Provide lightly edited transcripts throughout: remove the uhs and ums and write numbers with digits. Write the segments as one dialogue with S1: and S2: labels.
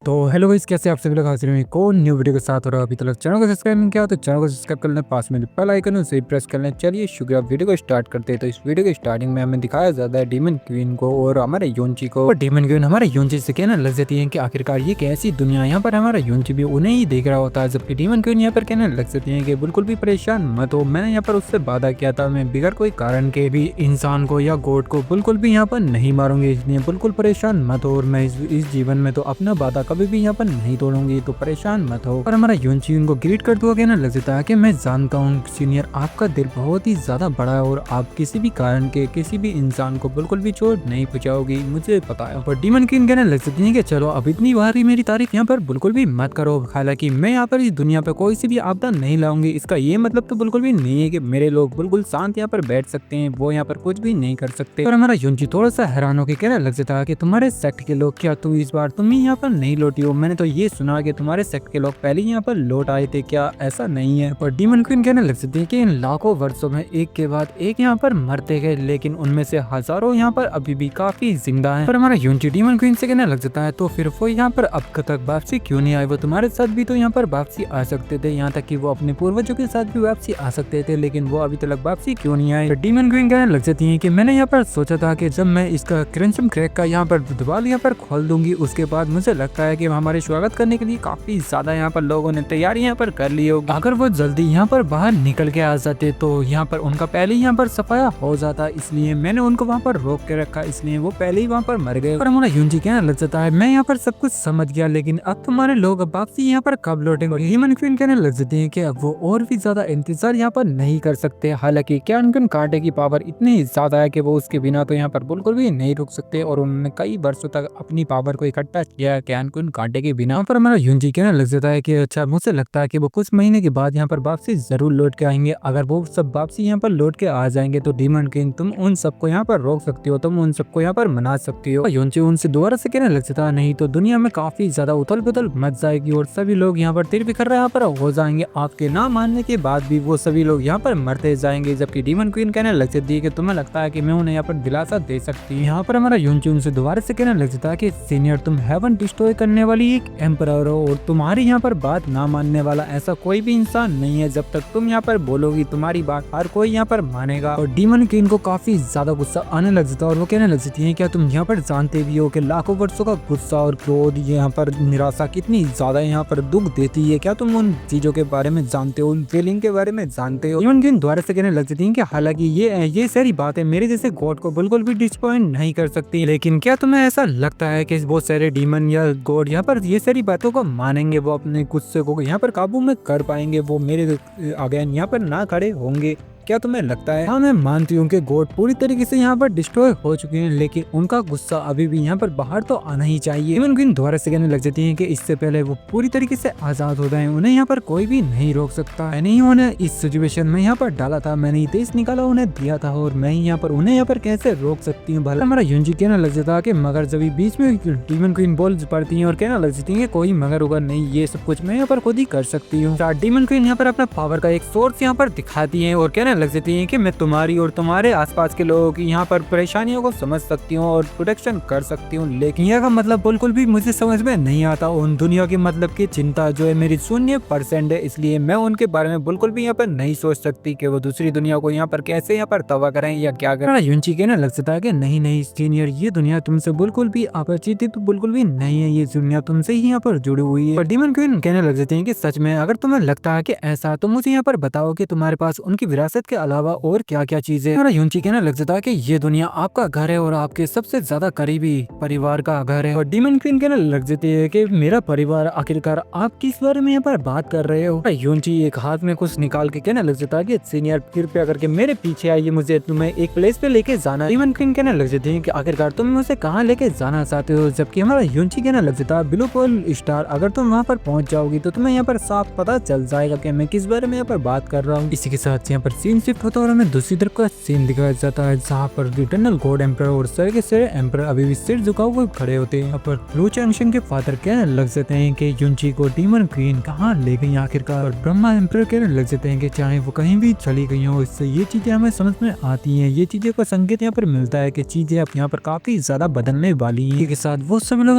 S1: तो hello guys, कैसे आप सभी लोग हाजिर हैं एक और न्यू वीडियो के साथ। और अभी तक चैनल को सब्सक्राइब नहीं किया तो चैनल को सब्सक्राइब कर लें, पास में बेल आइकन है उसे प्रेस कर लें। चलिए शुक्रिया, वीडियो को स्टार्ट करते हैं। तो इस वीडियो के स्टार्टिंग में हमें दिखाया जाता है डीमन क्वीन को और हमारे यूनची को। और डीमन क्वीन हमारे यूनची से कहना लग जाती है कि आखिरकार ये कैसी दुनिया, यहाँ पर हमारा यूनची भी उन्हें ही देख रहा होता है, जबकि डीमन क्वीन यहाँ पर कहने लग जाती है कि बिल्कुल भी परेशान मत हो, मैंने यहाँ पर उससे वादा किया था, मैं बिगड़ कोई कारण के भी इंसान को या गोड को बिल्कुल भी यहाँ पर नहीं मारूंगी, इसलिए बिल्कुल परेशान मत हो। और मैं इस जीवन में तो अपना वादा कभी भी यहाँ पर नहीं तोड़ूंगी, तो परेशान मत हो। और हमारा यूनची उनको ग्रीट करते हुए कहने लग जाता है कि मैं जानता हूँ सीनियर, आपका दिल बहुत ही ज्यादा बड़ा है और आप किसी भी कारण के किसी भी इंसान को बिल्कुल भी चोट नहीं पहुंचाओगी, मुझे पता है। पर डीमन क्वीन कहने लग जाती है कि चलो अब इतनी बार ही मेरी तारीफ यहाँ पर बिल्कुल भी मत करो, हालांकि मैं यहाँ पर इस दुनिया पर कोई सी भी आपदा नहीं लाऊंगी, इसका ये मतलब तो बिल्कुल भी नहीं है कि मेरे लोग बिल्कुल शांत यहाँ पर बैठ सकते हैं, वो यहाँ पर कुछ भी नहीं कर सकते। और हमारा यूनची थोड़ा सा हैरान होकर कहने लग जाता है कि तुम्हारे सेक्ट के लोग, क्या तुम इस बार तुम ही यहाँ पर नहीं लौटी हो? मैंने तो ये सुना कि तुम्हारे सेक्ट के लोग पहले यहाँ पर लौट आए थे, क्या ऐसा नहीं है? पर डीमन क्वीन कहने लग सकती है कि इन लाखों वर्षों में एक के बाद एक यहाँ पर मरते गए, लेकिन उनमें से हजारों यहाँ पर अभी भी काफी जिंदा हैं। पर हमारा यूनची डीमन क्वीन से कहने लग जाता है तो फिर वो यहाँ पर अब तक वापसी क्यों नहीं आए? वो तुम्हारे साथ भी तो यहाँ पर वापसी आ सकते थे, यहाँ तक कि वो अपने पूर्वजों के साथ भी वापसी आ सकते थे, लेकिन वो अभी तक वापसी क्यों नहीं आए? डीमन क्वीन कहने लग जाती है कि मैंने यहाँ पर सोचा था कि जब मैं इसका क्रिंचम क्रैक का यहाँ पर दीवार यहाँ पर खोल दूंगी, उसके बाद मुझे लगता है कि हमारे स्वागत करने के लिए काफी ज्यादा यहाँ पर लोगों ने तैयारी यहाँ पर कर ली होगी। अगर वो जल्दी यहाँ पर बाहर निकल के आ जाते तो यहाँ पर उनका पहले ही यहाँ पर सफाया हो जाता, इसलिए मैंने उनको वहाँ पर रोक के रखा, इसलिए वो पहले ही वहाँ पर मर गए। और हमारा यूनची कहने लग जाता है मैं यहाँ पर सब कुछ समझ गया, लेकिन अब तुम्हारे लोग अब वापसी यहाँ पर कब लौटेंगे? और डीमन क्वीन कहने लग जाती है कि अब वो और भी ज्यादा इंतजार यहाँ पर नहीं कर सकते, हालांकि कैनकुन कांटे की पावर इतनी ज्यादा है कि वो उसके बिना तो यहाँ पर बिल्कुल भी नहीं रुक सकते, और उन्होंने कई वर्षों तक अपनी पावर को इकट्ठा किया कैनकुन कांटे के बिना। पर हमारा यूनची कहने लग जाता है कि अच्छा, मुझे लगता है कि वो कुछ महीने के बाद यहाँ पर वापसी जरूर लौट के आएंगे, अगर वो सब वापसी यहाँ पर लौट के आ जाएंगे तो डीमन क्वीन तुम उन सबको यहाँ पर रोक सकती हो, तुम उन सबको यहाँ पर मना सकती हो। यूनची उनसे दोबारा से कहने लग जाता है नहीं तो दुनिया में काफी ज्यादा उथल पुथल मच जाएगी और सभी लोग यहाँ पर तिर बिखर यहाँ पर हो जाएंगे, आपके ना मानने के बाद भी वो सभी लोग यहाँ पर मरते जाएंगे। जबकि डीमन क्वीन कहने लग जाती है कि तुम्हें लगता है कि मैं उन्हें यहाँ पर दिलासा दे सकती हूँ। यहाँ पर हमारा यूनची उनसे दोबारा से कहने लग जाता है कि सीनियर, तुम हेवन डिस्ट्रॉय करने वाली एक एम्परर हो और तुम्हारी यहाँ पर बात ना मानने वाला ऐसा कोई भी इंसान नहीं है, जब तक तुम यहाँ पर बोलोगी तुम्हारी बात हर कोई यहाँ पर मानेगा। और डीमन क्वीन को काफी ज्यादा गुस्सा आने लग जाता है और वो कहने लग जाती है क्या तुम यहाँ पर जानते भी हो कि लाखों वर्षों का गुस्सा और क्रोध, यहाँ पर निराशा कितनी ज्यादा यहाँ पर दुख देती है? क्या तुम उन चीजों के बारे में जानते हो, उन फीलिंग के बारे में जानते हो? डीमन क्वीन दोबारा से कहने लग जाती है कि हालांकि ये सारी बातें मेरे जैसे गॉड को बिल्कुल भी डिसअपॉइंट नहीं कर सकती, लेकिन क्या तुम्हें ऐसा लगता है कि बहुत सारे डीमन या गॉड यहाँ पर ये सारी बातों को मानेंगे, वो अपने गुस्से को यहाँ पर काबू में कर पाएंगे, वो मेरे आगे यहाँ पर ना खड़े होंगे? क्या तुम्हें लगता है? हाँ, मैं मानती हूँ कि गॉड पूरी तरीके से यहाँ पर डिस्ट्रॉय हो चुके हैं, लेकिन उनका गुस्सा अभी भी यहाँ पर बाहर तो आना ही चाहिए। डीमन क्वीन दोबारा से कहने लग जाती है कि इससे पहले वो पूरी तरीके से आजाद हो जाएं, उन्हें यहाँ पर कोई भी नहीं रोक सकता। मैंने ही उन्हें इस सिचुएशन में यहाँ पर डाला था, मैंने देश निकाला उन्हें दिया था, और मैं यहाँ पर उन्हें यहाँ पर कैसे रोक सकती हूँ? भला हमारा यूनची कहने लग जाता कि मगर जब बीच में डीमन क्वीन बोल पड़ती है और कहने लग जाती है कोई मगर होगा नहीं, ये सब कुछ मैं यहाँ पर खुद ही कर सकती हूँ। डीमन क्वीन यहाँ पर अपना पावर का एक सोर्स यहाँ पर दिखाती है और कहने लग जाती है कि मैं तुम्हारी और तुम्हारे आसपास के लोगों की यहाँ पर परेशानियों को समझ सकती हूँ और प्रोटेक्शन कर सकती हूँ, लेकिन यह का मतलब बिल्कुल भी मुझे समझ में नहीं आता। उन दुनिया की मतलब की चिंता जो है मेरी 0% है, इसलिए मैं उनके बारे में बिल्कुल भी यहाँ पर नहीं सोच सकती कि वो दूसरी दुनिया को यहाँ पर कैसे यहाँ पर तबाह करें या क्या करें। यूनची कहने लग जाता है कि नहीं नहीं सीनियर, ये दुनिया तुमसे बिल्कुल भी अपरिचित तो बिल्कुल भी नहीं है, ये दुनिया तुमसे ही यहाँ पर जुड़ी हुई है। पर डीमन क्वीन कहने लग जाती है कि सच में अगर तुम्हें लगता है कि ऐसा, तो मुझे यहाँ पर बताओ कि तुम्हारे पास उनकी विरासत के अलावा और क्या क्या चीजें? हमारा यूनची कहने लग जाता है कि ये दुनिया आपका घर है और आपके सबसे ज्यादा करीबी परिवार का घर है। और डीमन क्वीन कहने लग जाती है कि मेरा परिवार, आखिरकार आप किस बारे में यहाँ पर बात कर रहे हो? यूनची एक हाथ में कुछ निकाल के कहने लग जाता है कि सीनियर कृपया करके मेरे पीछे आइए, मुझे तुम्हें एक प्लेस पे लेके जाना है। डीमन क्वीन कहने लग जाती है कि आखिरकार तुम मुझे कहाँ लेके जाना चाहते हो? जबकि हमारा यूनची कहने लग जाता है ब्लू पोल स्टार, अगर तुम वहाँ पर पहुंच जाओगी तो तुम्हें यहाँ पर साफ पता चल जाएगा कि मैं किस बारे में यहाँ पर बात कर रहा हूँ। इसी के साथ यहाँ पर सीन शिफ्ट होता है और हमें दूसरी तरफ का सीन दिखाया जाता है जहाँ पर इटर्नल गॉड एम्पर और सारे के सारे एम्पर अभी भी सिर झुकाए हुए खड़े होते हैं। यहाँ पर ब्लू जंक्शन के फादर कहने लग जाते हैं कि युनची को डीमन क्वीन कहाँ ले गई आखिरकार, और ब्रह्मा एम्पर कहने लग जाते हैं कि चाहे वो कहीं भी चली गई हो, इससे ये चीजें हमें समझ में आती हैं। ये चीजें का संकेत यहाँ पर मिलता है कि चीजें अब यहाँ पर काफी ज्यादा बदलने वाली हैं। के साथ वो सभी लोग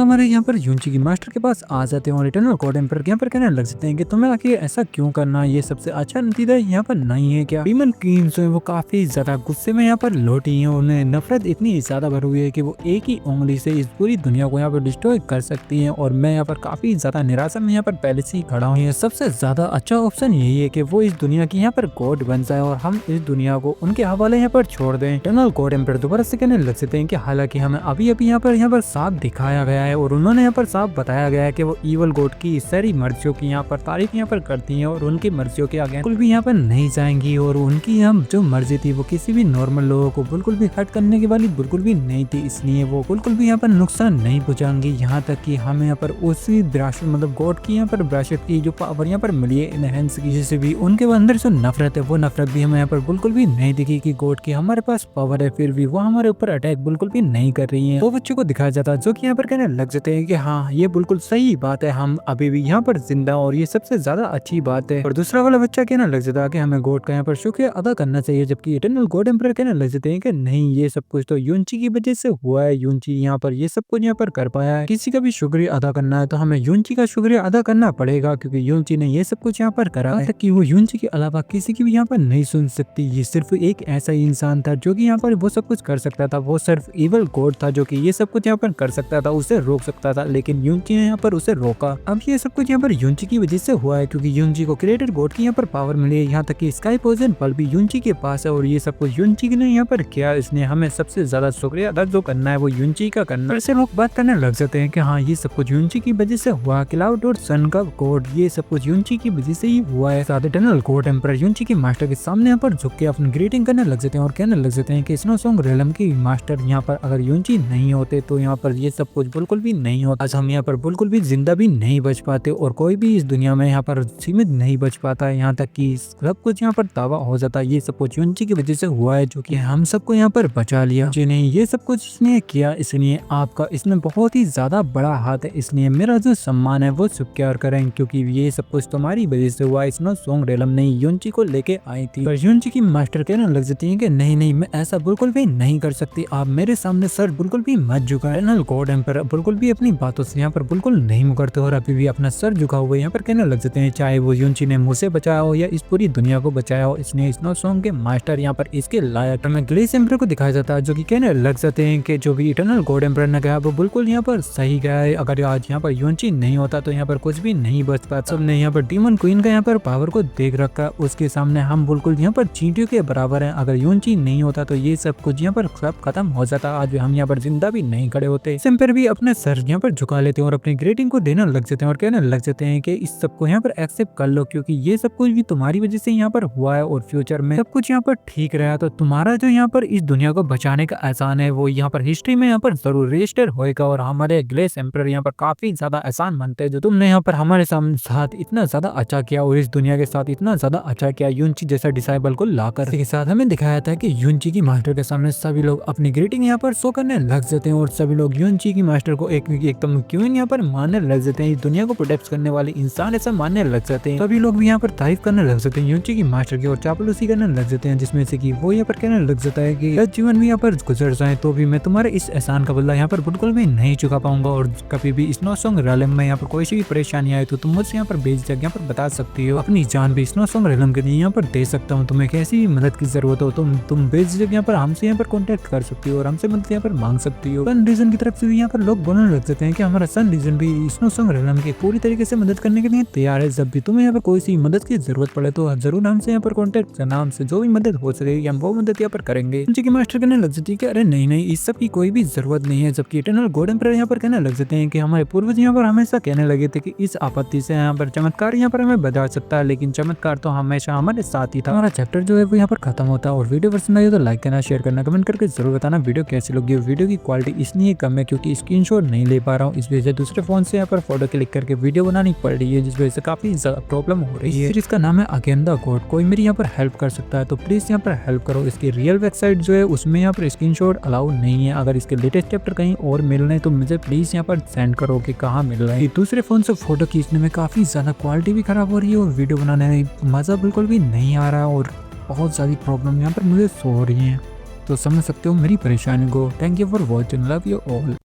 S1: हमारे यहाँ पर युनची की मास्टर के पास आ जाते हैं और इटर्नल गॉड एम्पर यहाँ पर कहने लग जाते हैं कि तुम्हें आखिर ऐसा क्यों करना, ये सबसे अच्छा नतीजा यहाँ पर नहीं है क्या। डीमन क्वीन जो है वो काफी ज्यादा गुस्से में यहाँ पर लौटी है, उन्हें नफरत इतनी ज्यादा भरी हुई है कि वो एक ही उंगली से इस पूरी दुनिया को यहाँ पर डिस्ट्रॉय कर सकती है। और मैं यहाँ पर काफी ज्यादा निराशा में यहाँ पर पहले से ही खड़ा हूँ। सबसे ज्यादा अच्छा ऑप्शन यही है कि वो इस दुनिया की यहाँ पर गॉड बन जाए और हम इस दुनिया को उनके हवाले यहाँ पर छोड़ दें। इटर्नल गॉड एम्पर दोबारा से कहने लग सकते हैं कि हालांकि हमें अभी अभी यहाँ पर साफ दिखाया गया है और उन्होंने यहाँ पर साफ बताया गया है कि वो ईवल गॉड की सारी मर्जियों की यहाँ पर तारीफ यहाँ पर करती है और उनकी मर्जियों के आगे बिल्कुल भी यहाँ पर नहीं जाएंगी, और उनकी हम जो मर्जी थी वो किसी भी नॉर्मल लोगों को बिल्कुल भी हर्ट करने की वाली बिल्कुल भी नहीं थी, इसलिए वो बिल्कुल भी यहाँ पर नुकसान नहीं पहुंचाएंगी। यहाँ तक कि हमें यहाँ पर उसी विरासत मतलब गॉड की यहाँ पर विरासत की जो पावर यहाँ पर मिली है इनहेंस की, जिससे भी उनके अंदर जो नफरत है वो नफरत भी हमें यहाँ पर बिल्कुल भी नहीं दिखी कि गॉड की हमारे पास पावर है फिर भी वो हमारे ऊपर अटैक बिल्कुल भी नहीं कर रही है। वो बच्चों को दिखाया जाता है जो कि यहाँ पर कहने लग जाते हैं कि हाँ ये बिल्कुल सही बात है, हम अभी भी यहाँ पर जिंदा और ये सबसे ज्यादा अच्छी बात है। और दूसरा वाला बच्चा कहना लग जाता है कि हमें गॉड का यहाँ पर शुक्रिया अदा करना चाहिए, जबकि इटर्नल गॉड एम्पर कहने लग जाते हैं कि नहीं ये सब कुछ तो युनची की वजह से हुआ है, युनची यहाँ पर ये सब कुछ यहाँ पर कर पाया है। किसी का भी शुक्रिया अदा करना है तो हमें युनची का शुक्रिया अदा करना पड़ेगा, क्योंकि युनची ने ये सब कुछ यहाँ पर करा है कि वो युनची के अलावा किसी की भी यहाँ पर नहीं सुन सकती। ये सिर्फ एक ऐसा इंसान था जो कि यहाँ पर वो सब कुछ कर सकता था, वो सिर्फ इवल गॉड था जो कि ये सब कुछ यहाँ पर कर सकता था, उसे रोक सकता था, लेकिन युनची ने यहाँ पर उसे रोका। अब ये सब कुछ यहाँ पर युनची की वजह से हुआ है, क्योंकि युनची को क्रिएटर गॉड की यहाँ पर पावर मिली है, यहाँ तक कि स्काई पोजन बल भी युनची के पास है और ये सब कुछ युनची ने यहाँ पर किया। इसने हमें सबसे ज्यादा शुक्रिया अदा जो करना है वो युनची का करना। ऐसे लोग बात करने लग जाते हैं कि हाँ ये सब कुछ युनची की वजह से हुआ, क्लाउड और सन का गॉड ये सब कुछ युनची की वजह से ही हुआ है। साथ इटर्नल गॉड एम्पर युनची की मास्टर के सामने यहाँ पर झुक के अपनी ग्रीटिंग करने लग जाते हैं और कहने लग जाते हैं कि स्नो सॉन्ग रेलम की मास्टर यहाँ पर अगर युनची नहीं होते तो यहाँ पर ये सब कुछ बिल्कुल भी नहीं होता, आज हम यहाँ पर बिल्कुल भी जिंदा भी नहीं बच पाते और कोई भी इस दुनिया में यहाँ पर सीमित नहीं बच पाता है, यहाँ तक कि सब कुछ यहाँ पर तबाह हो जाता है। ये सब कुछ युनची की वजह से हुआ है जो कि हम सबको यहाँ पर बचा लिया। जिन्हें ये सब कुछ इसने किया, इसलिए आपका इसमें बहुत ही ज्यादा बड़ा हाथ है, इसलिए मेरा जो सम्मान है वो स्वीकार करें, क्योंकि ये सब कुछ तुम्हारी वजह से हुआ। स्नो सॉन्ग रेलम ने युनची को लेके आई थी, पर युनची की मास्टर कहने लग जाती है कि नहीं नहीं मैं ऐसा बिल्कुल भी नहीं कर सकती, आप मेरे सामने सर बिल्कुल भी मत झुकाएं। इटर्नल गॉड एम्पर बिल्कुल भी अपनी बातों से यहाँ पर बिल्कुल नहीं मुकरते और अभी भी अपना सर झुका हुआ यहाँ पर कहने लग जाते हैं, चाहे वो युनची ने मुझसे बचाया हो या इस पूरी दुनिया को बचाया हो, इसने स्नो सॉन्ग के मास्टर यहाँ पर इसके लायक। हमें ग्लेस एम्पर को दिखाया जाता है जो कि कहने लग जाते हैं कि जो भी इटर्नल गॉड एम्पर ने कहा वो बिल्कुल यहाँ पर सही गया है, अगर आज यहाँ पर युनची नहीं होता तो यहाँ पर कुछ भी नहीं बच पाता। सबने यहाँ पर डीमन क्वीन का यहाँ पर पावर को देख रखा, उसके सामने हम बिल्कुल यहाँ पर चींटियों के बराबर हैं, अगर युनची नहीं होता तो ये सब कुछ यहाँ पर सब खत्म हो जाता, आज हम यहाँ पर जिंदा भी नहीं खड़े होते। एम्पर भी अपने सर यहाँ पर झुका लेते हैं और अपनी ग्रेटिंग को देने लग जाते हैं और कहने लग जाते हैं कि इस सबको यहाँ पर एक्सेप्ट कर लो, क्योंकि ये सब कुछ भी तुम्हारी वजह से यहाँ पर हुआ है और फ्यूचर में सब कुछ यहाँ पर ठीक रहा तो तुम्हारा जो यहाँ पर इस दुनिया को बचाने का एहसान है वो यहाँ पर हिस्ट्री में यहाँ पर जरूर रजिस्टर होएगा। और हमारे ग्लेस एम्पर यहाँ पर काफी ज्यादा एहसान मानते हैं जो तुमने यहाँ पर हमारे साथ इतना ज्यादा अच्छा किया और इस दुनिया के साथ इतना ज्यादा अच्छा किया युनची जैसा डिसाइबल को लाकर। इसके साथ हमें दिखाया था कि युनची की मास्टर के सामने सभी लोग अपनी ग्रीटिंग यहाँ पर शो करने लग जाते हैं और सभी लोग युनची की मास्टर को एकदम क्वीन यहाँ पर मानने लग जाते हैं, इस दुनिया को प्रोटेक्ट करने वाले इंसान ऐसा मानने लग जाते हैं। सभी लोग भी यहाँ पर तारीफ करने लग जाते हैं युनची की मास्टर की और चापलूसी करने लग जाते हैं, जिसमें से कि वो यहाँ पर कहने लग जाता है कि जीवन भी यहाँ पर गुजर जाए तो भी मैं तुम्हारे इस एहसान का बदला यहाँ पर बिल्कुल भी नहीं चुका पाऊंगा, और कभी भी स्नो सॉन्ग रेलम में यहाँ पर कोई सी भी परेशानी आए तो तुम मुझसे यहाँ पर बेझिझक यहाँ पर बता सकती हो, अपनी जान भी स्नो सॉन्ग रेलम के लिए यहाँ पर दे सकता हूँ, तुम्हें कैसी भी मदद की जरूरत हो तुम बेझिझक यहाँ पर हमसे यहाँ पर कॉन्टेक्ट कर सकती हो और हमसे मदद यहाँ पर मांग सकती हो। सन रीजन की तरफ से भी यहाँ पर लोग बोलने लग जाते हैं कि हमारा सन रीजन भी स्नो सॉन्ग रेलम की पूरी तरीके से मदद करने के लिए तैयार है, जब भी तुम्हें यहाँ पर कोई सी मदद की जरूरत पड़े तो जरूर हमसे यहाँ पर कॉन्टेक्ट करना, हमसे जो भी मदद हो सके हम वो मदद यहाँ पर करेंगे। युनची की मास्टर कहने लग जाती है कि अरे नहीं नहीं इस सब की कोई भी जरूरत नहीं है, जबकि इटर्नल गॉड एम्पर यहाँ पर कहने लग जाते हैं कि हमारे पूर्वज यहाँ पर हमेशा कहने लगे थे कि इस आपत्ति से यहाँ पर चमत्कार यहाँ पर हमें बचा सकता है, लेकिन चमत्कार तो हमेशा हमारे साथ ही था। हमारा चैप्टर जो है वो यहाँ पर खत्म होता है और वीडियो पसंद आई तो लाइक करना, शेयर करना, कमेंट करके जरूर बताना वीडियो कैसी लगी। वीडियो की क्वालिटी इसलिए कम है क्योंकि स्क्रीनशॉट नहीं ले पा रहा हूँ, इस वजह से दूसरे फोन से यहाँ पर फोटो क्लिक करके वीडियो बनानी पड़ रही है, जिस वजह से काफी प्रॉब्लम हो रही है। सीरीज का नाम है अगेन द गॉड, कोई मेरी यहाँ पर हेल्प कर सकता है, तो प्लीज़ यहाँ पर हेल्प करो। इसकी रियल वेबसाइट जो है उसमें यहाँ पर स्क्रीनशॉट अलाउ नहीं है। अगर इसके लेटेस्ट चैप्टर कहीं और मिल रहे हैं तो मुझे प्लीज़ यहाँ पर सेंड करो कि कहाँ मिल रहा है। दूसरे फ़ोन से फ़ोटो खींचने में काफ़ी ज़्यादा क्वालिटी भी ख़राब हो रही है और वीडियो बनाने में मज़ा बिल्कुल भी नहीं आ रहा है और बहुत सारी प्रॉब्लम यहाँ पर मुझे सो हो रही हैं। तो समझ सकते हो मेरी परेशानी को। Thank you for watching, love you all.